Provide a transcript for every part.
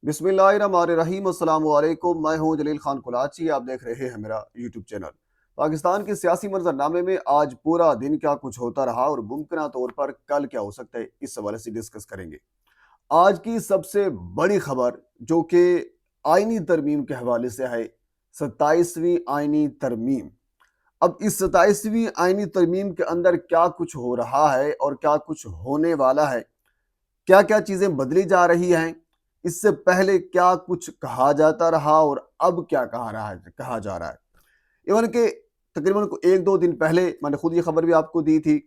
बिस्मिल्लाहिर्रहमानिर्रहीम। अस्सलाम वालेकुम। मैं हूं जलील खान कुलाची। आप देख रहे हैं मेरा यूट्यूब चैनल। पाकिस्तान के सियासी मंजरनामे में आज पूरा दिन क्या कुछ होता रहा और मुमकिन तौर पर कल क्या हो सकता है, इस हवाले से डिस्कस करेंगे। आज की सबसे बड़ी खबर जो कि आईनी तरमीम के हवाले से है, 27वीं आईनी तरमीम। अब इस 27वीं आईनी तरमीम के अंदर क्या कुछ हो रहा है और क्या कुछ होने वाला है, क्या क्या चीजें बदली जा रही हैं, इससे पहले क्या कुछ कहा जाता रहा और अब क्या कहा जा रहा है। इवन के तकरीबन को एक दो दिन पहले मैंने खुद ये खबर भी आपको दी थी।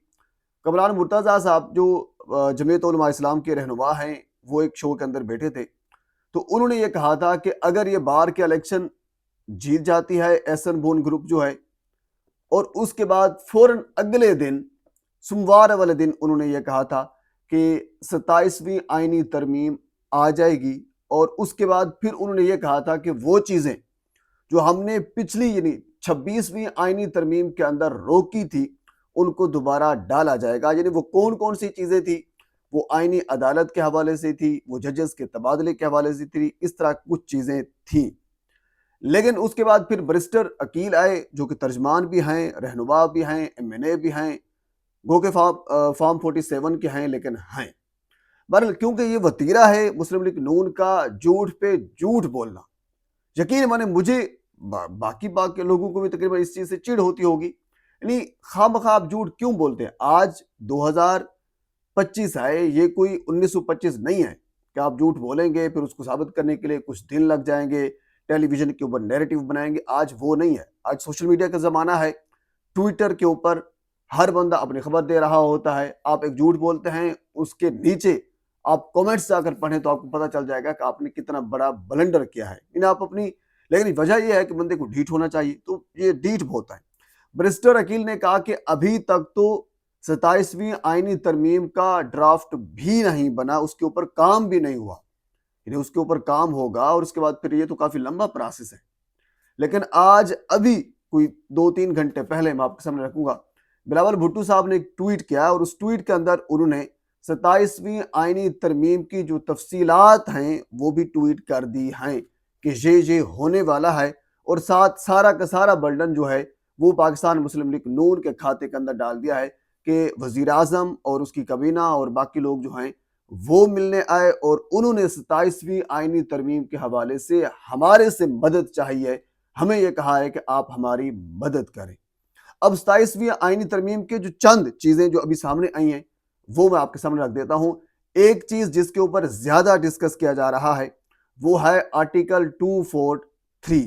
कमरान मुर्तज़ा साहब जो जमीयत उलमा इस्लाम के रहनुमा हैं, वो एक शो के अंदर बैठे थे। तो उन्होंने ये कहा था कि अगर ये बार के इलेक्शन जीत जाती है एहसन बोन ग्रुप जो है, और उसके बाद फौरन अगले दिन सोमवार वाले दिन उन्होंने ये कहा था कि 27वीं आईनी तरमीम आ जाएगी। और उसके बाद फिर उन्होंने ये कहा था कि वो चीज़ें जो हमने पिछली यानी 26वीं आईनी तरमीम के अंदर रोकी थी, उनको दोबारा डाला जाएगा। यानी वो कौन कौन सी चीज़ें थी, वो आईनी अदालत के हवाले से थी, वो जजेस के तबादले के हवाले से थी, इस तरह कुछ चीज़ें थी। लेकिन उसके बाद फिर बैरिस्टर अकील आए जो कि तर्जमान भी हैं, रहनुमा भी हैं, एमएनए भी हैं, गो के फॉर्म 47 के हैं, लेकिन हैं। बहरहाल क्योंकि ये वतीरा है मुस्लिम लीग नून का झूठ पे झूठ बोलना, यकीन माने मुझे बाकी बाकी लोगों को भी तकरीबन इस चीज से चिढ़ होती होगी। यानी खामखा आप झूठ क्यों बोलते हैं? आज 2025 है, ये कोई 1925 नहीं है कि आप झूठ बोलेंगे फिर उसको साबित करने के लिए कुछ दिन लग जाएंगे, टेलीविजन के ऊपर नैरेटिव बनाएंगे। आज वो नहीं है। आज सोशल मीडिया का जमाना है। ट्विटर के ऊपर हर बंदा अपनी खबर दे रहा होता है। आप एक झूठ बोलते हैं, उसके नीचे आप कमेंट्स आकर पढ़ें तो आपको पता चल जाएगा कि आपने कितना बड़ा ब्लंडर किया है। इन आप अपनी, लेकिन वजह यह है कि बंदे को ढीठ होना चाहिए, तो ये ढीठ बहुत है। बैरिस्टर अकील ने कहा कि अभी तक तो 27वीं आईनी तरमीम का ड्राफ्ट भी नहीं बना, उसके ऊपर काम भी नहीं हुआ। यानी उसके ऊपर काम होगा और उसके बाद फिर ये तो काफी लंबा प्रोसेस है। लेकिन आज अभी कोई 2-3 घंटे पहले मैं आपके सामने रखूंगा, बिलावल भुट्टो साहब ने एक ट्वीट किया और उस ट्वीट के अंदर उन्होंने 27वीं आईनी तरमीम की जो तफसीलात हैं वो भी ट्वीट कर दी हैं कि ये होने वाला है। और साथ सारा का सारा बर्डन जो है वो पाकिस्तान मुस्लिम लीग नून के खाते के अंदर डाल दिया है कि वजीर आजम और उसकी कबीना और बाकी लोग जो हैं वो मिलने आए और उन्होंने 27वीं आईनी तरमीम के हवाले से हमारे से मदद चाहिए, हमें यह कहा है कि आप हमारी मदद करें। अब 27वीं आईनी तरमीम के जो चंद चीजें जो अभी सामने आई हैं वो मैं आपके सामने रख देता हूं। एक चीज जिसके ऊपर ज्यादा डिस्कस किया जा रहा है वो है आर्टिकल 243।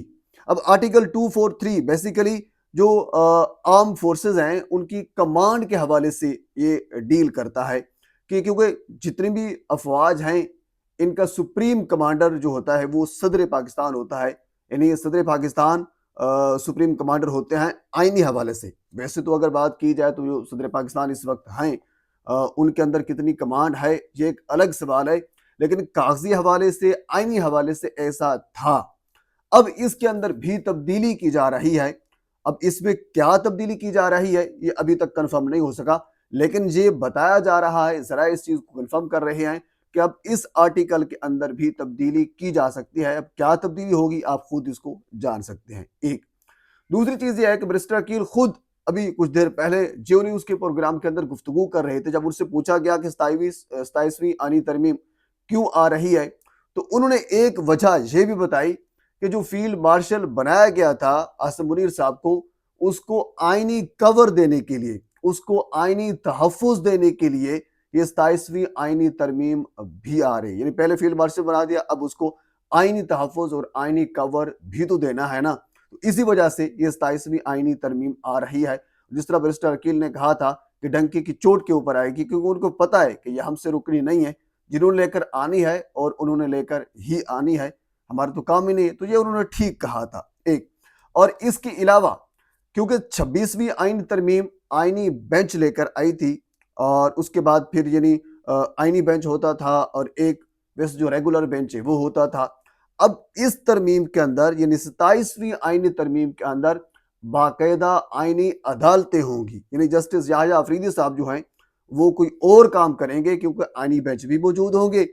अब आर्टिकल 243 बेसिकली जो आर्म फोर्सेस हैं उनकी कमांड के हवाले से ये डील करता है कि क्योंकि जितनी भी अफवाज हैं इनका सुप्रीम कमांडर जो होता है वो सदर पाकिस्तान होता है। यानी सदर पाकिस्तान सुप्रीम कमांडर होते हैं आईनी हवाले से। वैसे तो अगर बात की जाए तो जो सदर पाकिस्तान इस वक्त हैं उनके अंदर कितनी कमांड है ये एक अलग सवाल है, लेकिन कागजी हवाले से आईनी हवाले से ऐसा था। अब इसके अंदर भी तब्दीली की जा रही है। अब इसमें क्या तब्दीली की जा रही है ये अभी तक कंफर्म नहीं हो सका, लेकिन ये बताया जा रहा है, जरा इस चीज को कंफर्म कर रहे हैं कि अब इस आर्टिकल के अंदर भी तब्दीली की जा सकती है। अब क्या तब्दीली होगी आप खुद इसको जान सकते हैं। एक दूसरी चीज ये है कि बैरिस्टर अकील खुद अभी कुछ देर पहले जियो न्यूज के प्रोग्राम के अंदर गुफ्तगू कर रहे थे। जब उनसे पूछा गया कि 27वीं आनी तरमीम क्यों आ रही है, तो उन्होंने एक वजह यह भी बताई कि जो फील्ड मार्शल बनाया गया था आसिम मुनीर साहब को, उसको आईनी कवर देने के लिए, उसको आईनी तहफ़्फ़ुज़ देने के लिए ये 27वीं आईनी तरमीम भी आ रही है। यानी पहले फील्ड मार्शल बना दिया, अब उसको आईनी तहफ़्फ़ुज़ और आईनी कवर भी तो देना है ना। तो इसी वजह से ये 27वीं आईनी तरमीम आ रही है। जिस तरह बैरिस्टर अकील ने कहा था कि डंकी की चोट के ऊपर आएगी, क्योंकि उनको पता है कि ये हमसे रुकनी नहीं है, जिन्होंने लेकर आनी है और उन्होंने लेकर ही आनी है, हमारा तो काम ही नहीं है। तो ये उन्होंने ठीक कहा था। एक और इसके अलावा क्योंकि 26वीं आईनी तरमीम आईनी बेंच लेकर आई थी और उसके बाद फिर यानी आईनी बेंच होता था और एक वैसे जो रेगुलर बेंच है वो होता था। अब इस तरमीम के अंदर यानी 27वीं आईनी तरमीम के अंदर बाकायदा आईनी अदालतें होंगी। यानी जस्टिस याहिया अफरीदी साहब जो हैं वो कोई और काम करेंगे, क्योंकि आईनी बेंच भी मौजूद होंगे,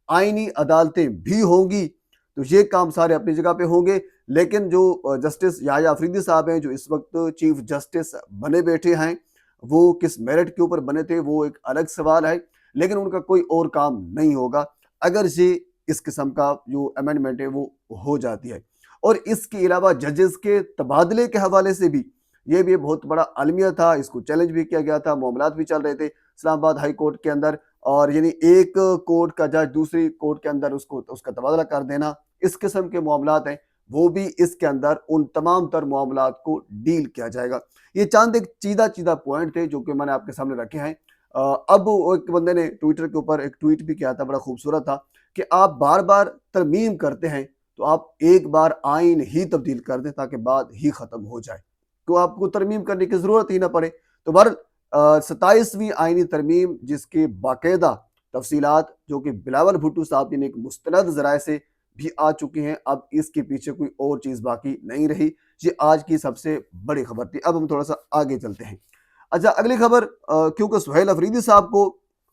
आईनी अदालतें भी होंगी, तो ये काम सारे अपनी जगह पे होंगे। लेकिन जो जस्टिस याह्या अफरीदी साहब हैं, जो इस वक्त चीफ जस्टिस बने बैठे हैं, वो किस मेरिट के ऊपर बने थे वो एक अलग सवाल है, लेकिन उनका कोई और काम नहीं होगा अगर ये इस किस्म का जो अमेंडमेंट है वो हो जाती है। और इसके अलावा जजेस के तबादले के हवाले से भी ये भी बहुत बड़ा अलमिया था, इसको चैलेंज भी किया गया था, मामलात भी चल रहे थे इस्लामाबाद हाई कोर्ट के अंदर, और यानी एक कोर्ट का जज दूसरी कोर्ट के अंदर उसका तबादला कर देना, इस किस्म के मामलात हैं, वो भी इसके अंदर उन तमाम तर मामलात को डील किया जाएगा। ये चंद एक चीदा चीदा पॉइंट थे जो कि मैंने आपके सामने रखे हैं। अब एक बंदे ने ट्विटर के ऊपर एक ट्वीट भी किया था, बड़ा खूबसूरत था, कि आप बार बार तरमीम करते हैं तो आप एक बार आइन ही तब्दील कर दें ताकि बात ही खत्म हो जाए, तो आपको तरमीम करने की जरूरत ही ना पड़े। तो बहर 27वीं आइनी तरमीम जिसके बाकायदा तफसीलात जो कि बिलावल भुट्टो साहब ने एक मुस्तनद ज़राए से भी आ चुकी हैं, अब इसके पीछे कोई और चीज़ बाकी नहीं रही। ये आज की सबसे बड़ी खबर थी। अब हम थोड़ा सा आगे चलते हैं। अच्छा, अगली खबर, क्योंकि सुहेल अफरीदी साहब को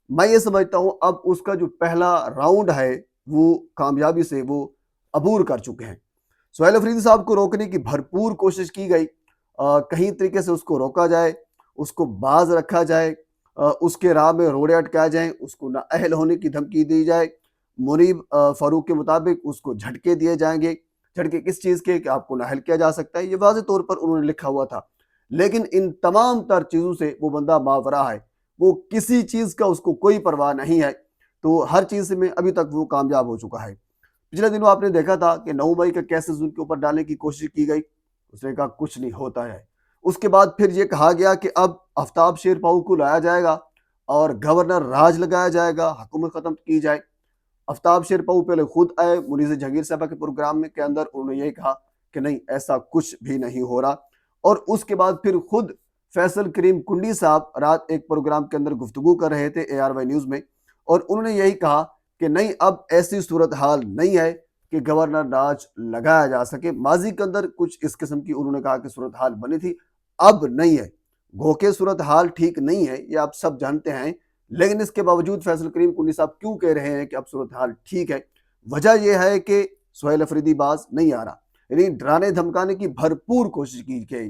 मैं ये समझता हूँ अब उसका जो पहला राउंड है वो कामयाबी से वो अबूर कर चुके हैं। सुहेल अफरीदी साहब को रोकने की भरपूर कोशिश की गई, कहीं तरीके से उसको रोका जाए, उसको बाज रखा जाए, उसके राह में रोड़े अटकाए जाएं, उसको नाअहल होने की धमकी दी जाए। मुनीब फारूक के मुताबिक उसको झटके दिए जाएंगे। झटके किस चीज़ के कि आपको नाअहल किया जा सकता है, ये वाज़े तौर पर उन्होंने लिखा हुआ था। लेकिन इन तमाम तर चीज़ों से वो बंदा मावरा है, वो किसी चीज़ का उसको कोई परवाह नहीं है, तो हर चीज़ में अभी तक वो कामयाब हो चुका है। पिछले दिनों आपने देखा था कि 9 मई के केसेस उनके ऊपर डालने की कोशिश की गई, उसने कहा कुछ नहीं होता है। उसके बाद फिर ये कहा गया कि अब आफ्ताब शेरपाऊ को लाया जाएगा और गवर्नर राज लगाया जाएगा, हुकूमत ख़त्म की जाए। आफ्ताब शेरपाऊ पहले खुद आए मुनीज़ जहांगीर साहबा के प्रोग्राम में के अंदर, उन्होंने यही कहा कि नहीं ऐसा कुछ भी नहीं हो रहा। और उसके बाद फिर खुद फैसल करीम कुंडी साहब रात एक प्रोग्राम के अंदर गुफ्तगू कर रहे थे ARY न्यूज़ में, और उन्होंने यही कहा कि नहीं अब ऐसी सूरत हाल नहीं है कि गवर्नर राज लगाया जा सके। माजी के अंदर कुछ इस किस्म की उन्होंने कहा कि सूरत हाल बनी थी, अब नहीं है। घोके सूरत हाल ठीक नहीं है, ये आप सब जानते हैं, लेकिन इसके बावजूद फैसल करीम कुंडी साहब क्यों कह रहे हैं कि अब सूरत हाल ठीक है? वजह यह है कि सुहेल अफरीदी बाज नहीं आ रहा, यानी डराने धमकाने की भरपूर कोशिश की गई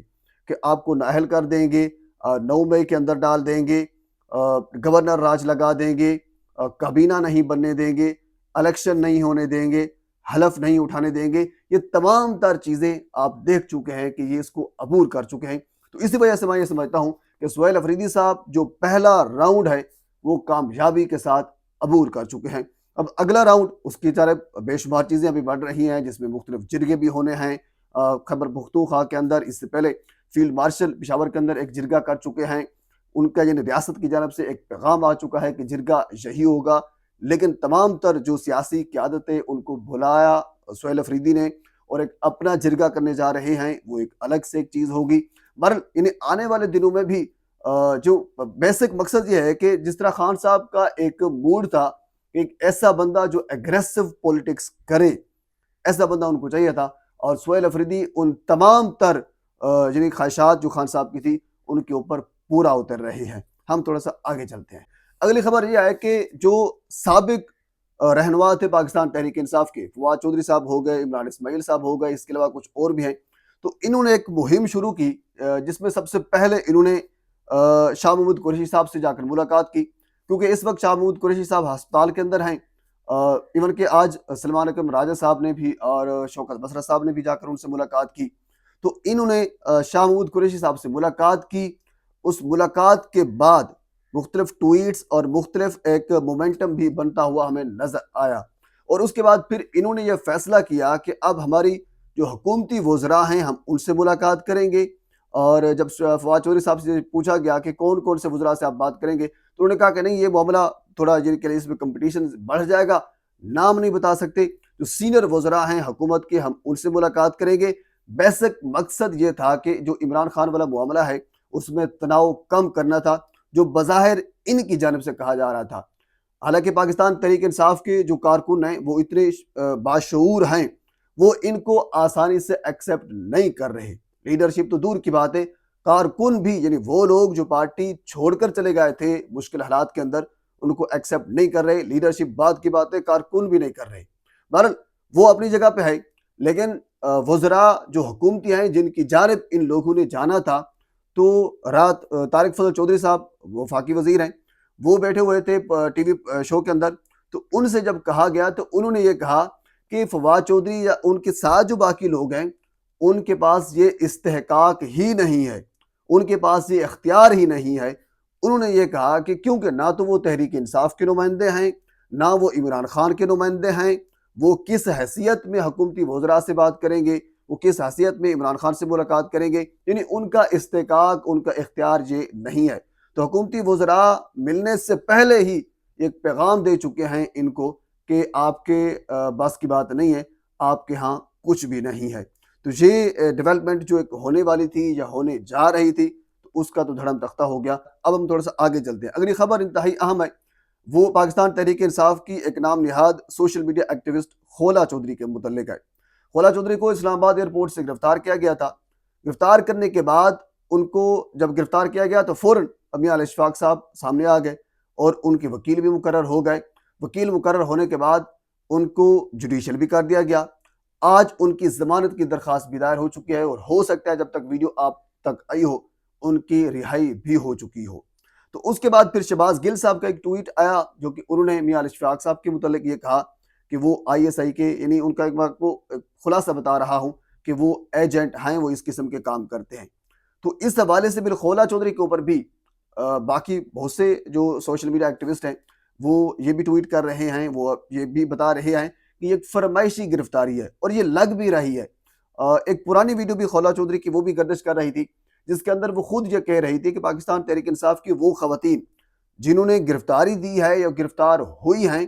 कि आपको नाअहल कर देंगे, 9 मई के अंदर डाल देंगे, गवर्नर राज लगा देंगे, काबीना नहीं बनने देंगे, इलेक्शन नहीं होने देंगे, हलफ नहीं उठाने देंगे। ये तमाम तर चीज़ें आप देख चुके हैं कि ये इसको अबूर कर चुके हैं। तो इसी वजह से मैं ये समझता हूँ कि सुहेल अफरीदी साहब जो पहला राउंड है वो कामयाबी के साथ अबूर कर चुके हैं। अब अगला राउंड, उसकी तरफ बेशुमार चीज़ें अभी बढ़ रही हैं, जिसमें मुख्तलिफ जिरगे भी होने हैं। खैबर पख्तूनख्वा के अंदर इससे पहले फील्ड मार्शल पेशावर के अंदर एक जिरगा कर चुके हैं, उनका यानी रियासत की जानब से एक पैगाम आ चुका है कि जिरगा यही होगा। लेकिन तमाम तर जो सियासी क़यादतें उनको बुलाया सुहेल अफरीदी ने और एक अपना जिरगा करने जा रहे हैं, वो एक अलग से एक चीज़ होगी। बहरहाल इन्हें आने वाले दिनों में भी जो बेसिक मकसद ये है कि जिस तरह खान साहब का एक मूड था, एक ऐसा बंदा जो एग्रेसिव पॉलिटिक्स करे, ऐसा बंदा उनको चाहिए था, और सुहेल अफरीदी उन तमाम तर यानी ख्वाहिशात जो खान साहब की थी उनके ऊपर पूरा उतर रहे हैं। हम थोड़ा सा आगे चलते हैं। अगली खबर यह है कि जो साबिक रहनुमा थे पाकिस्तान तहरीक इंसाफ के, फवाद चौधरी साहब हो गए, इमरान इस्माइल साहब हो गए, इसके अलावा कुछ और भी हैं, तो इन्होंने एक मुहिम शुरू की जिसमें सबसे पहले इन्होंने शाह महमूद कुरैशी साहब से जाकर मुलाकात की, क्योंकि इस वक्त शाह महमूद कुरैशी साहब अस्पताल के अंदर हैं। इवन के आज सलमान अकरम राजा साहब ने भी और शौकत बसरा साहब ने भी जाकर उनसे मुलाकात की। तो इन्होंने शाह महमूद कुरैशी साहब से मुलाकात की। उस मुलाकात के बाद मुख्तलिफ ट्वीट्स और मुख्तलिफ एक मोमेंटम भी बनता हुआ हमें नजर आया, और उसके बाद फिर इन्होंने ये फैसला किया कि अब हमारी जो हुकूमती वज़रा हैं हम उनसे मुलाकात करेंगे। और जब फवाद चौधरी साहब से पूछा गया कि कौन कौन से वज़रा से आप बात करेंगे, तो उन्होंने कहा कि नहीं ये मामला थोड़ा जिनके लिए इसमें कंपटीशन बढ़ जाएगा, नाम नहीं बता सकते, जो सीनियर वज़रा हैं हुकूमत के हम उनसे मुलाकात करेंगे। बेसिक मकसद ये था कि जो इमरान खान वाला मामला है उसमें तनाव कम करना था, जो बज़ाहिर इनकी जानिब से कहा जा रहा था। हालांकि पाकिस्तान तहरीक इंसाफ के जो कारकुन हैं वो इतने बाशऊर हैं, वो इनको आसानी से एक्सेप्ट नहीं कर रहे। लीडरशिप तो दूर की बात है, कारकुन भी, यानी वो लोग जो पार्टी छोड़कर चले गए थे मुश्किल हालात के अंदर, ان کو ایکسیپٹ نہیں کر رہے، لیڈرشپ بعد کی بات ہے، کارکن بھی نہیں کر رہے۔ بہرحال وہ اپنی جگہ پہ ہے، لیکن وزراء جو حکومتی ہیں جن کی جانب ان لوگوں نے جانا تھا، تو رات طارق فضل چودھری صاحب وہ وفاقی وزیر ہیں، وہ بیٹھے ہوئے تھے ٹی وی شو کے اندر، تو ان سے جب کہا گیا تو انہوں نے یہ کہا کہ فواد چودھری یا ان کے ساتھ جو باقی لوگ ہیں ان کے پاس یہ استحقاق ہی نہیں ہے، ان کے پاس یہ اختیار ہی نہیں ہے۔ انہوں نے یہ کہا کہ کیونکہ نہ تو وہ تحریک انصاف کے نمائندے ہیں، نہ وہ عمران خان کے نمائندے ہیں، وہ کس حیثیت میں حکومتی وزراء سے بات کریں گے، وہ کس حیثیت میں عمران خان سے ملاقات کریں گے، یعنی ان کا استحقاق، ان کا اختیار یہ نہیں ہے۔ تو حکومتی وزراء ملنے سے پہلے ہی ایک پیغام دے چکے ہیں ان کو کہ آپ کے بس کی بات نہیں ہے، آپ کے ہاں کچھ بھی نہیں ہے۔ تو یہ ڈیولپمنٹ جو ایک ہونے والی تھی یا ہونے جا رہی تھی، تو اس کا تو دھڑم تختہ ہو گیا۔ اب ہم تھوڑا سا آگے چلتے ہیں، اگلی خبر انتہائی اہم ہے، وہ پاکستان تحریک انصاف کی ایک نام نہاد سوشل میڈیا ایکٹیوسٹ خولا چودھری کے متعلق ہے۔ خولا چودھری کو اسلام آباد ایئرپورٹ سے گرفتار کیا گیا تھا۔ گرفتار کرنے کے بعد ان کو جب گرفتار کیا گیا تو فوراً میاں اشفاق صاحب سامنے آ گئے اور ان کے وکیل بھی مقرر ہو گئے۔ وکیل مقرر ہونے کے بعد ان کو جوڈیشل بھی کر دیا گیا۔ آج ان کی ضمانت کی درخواست بھی دائر ہو چکی ہے، اور ہو سکتا ہے جب تک ویڈیو آپ تک آئی ہو ان کی رہائی بھی ہو چکی ہو۔ تو اس کے بعد پھر شہباز گل صاحب کا ایک ٹویٹ آیا جو کہ انہوں نے میاں اشفاق صاحب کے متعلق یہ کہا کہ وہ ISI کے، یعنی ان کا ایک خلاصہ بتا رہا ہوں کہ وہ ایجنٹ ہیں، وہ اس قسم کے کام کرتے ہیں۔ تو اس حوالے سے خولا چودھری کے اوپر بھی باقی بہت سے جو سوشل میڈیا ایکٹیوسٹ ہیں وہ یہ بھی ٹویٹ کر رہے ہیں، وہ یہ بھی بتا رہے ہیں کہ یہ ایک فرمائشی گرفتاری ہے، اور یہ لگ بھی رہی ہے۔ ایک پرانی ویڈیو بھی خولا چودھری کی وہ بھی گردش کر رہی تھی، جس کے اندر وہ خود یہ کہہ رہی تھی کہ پاکستان تحریک انصاف کی وہ خواتین جنہوں نے گرفتاری دی ہے یا گرفتار ہوئی ہیں،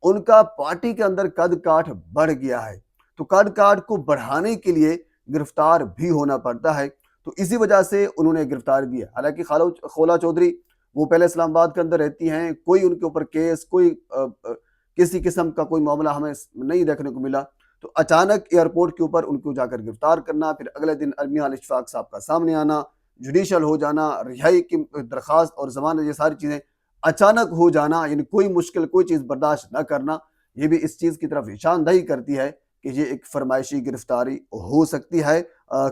ان کا پارٹی کے اندر قد کاٹ بڑھ گیا ہے، تو قد کاٹ کو بڑھانے کے لیے گرفتار بھی ہونا پڑتا ہے، تو اسی وجہ سے انہوں نے گرفتاری دی ہے۔ حالانکہ خولا چودھری وہ پہلے اسلام آباد کے اندر رہتی ہیں، کوئی ان کے اوپر کیس، کوئی کسی قسم کا کوئی معاملہ ہمیں نہیں دیکھنے کو ملا، تو اچانک ایئرپورٹ کے اوپر ان کو جا کر گرفتار کرنا، پھر اگلے دن میاں اشفاق صاحب کا سامنے آنا، جوڈیشل ہو جانا، رہائی کی درخواست اور ضمانت، یہ ساری چیزیں اچانک ہو جانا، یعنی کوئی مشکل، کوئی چیز برداشت نہ کرنا، یہ بھی اس چیز کی طرف نشاندہی کرتی ہے کہ یہ ایک فرمائشی گرفتاری ہو سکتی ہے،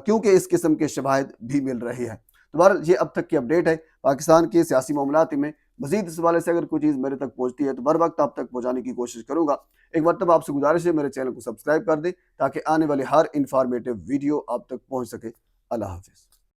کیونکہ اس قسم کے شواہد بھی مل رہے ہیں۔ تو بہرحال یہ اب تک کی اپڈیٹ ہے پاکستان کے سیاسی معاملات میں۔ مزید اس حوالے سے اگر کوئی چیز میرے تک پہنچتی ہے تو بر وقت آپ تک پہنچانے کی کوشش کروں گا۔ ایک مرتبہ آپ سے گزارش ہے میرے چینل کو سبسکرائب کر دیں تاکہ آنے والی ہر انفارمیٹیو ویڈیو آپ تک پہنچ سکے۔ اللہ حافظ۔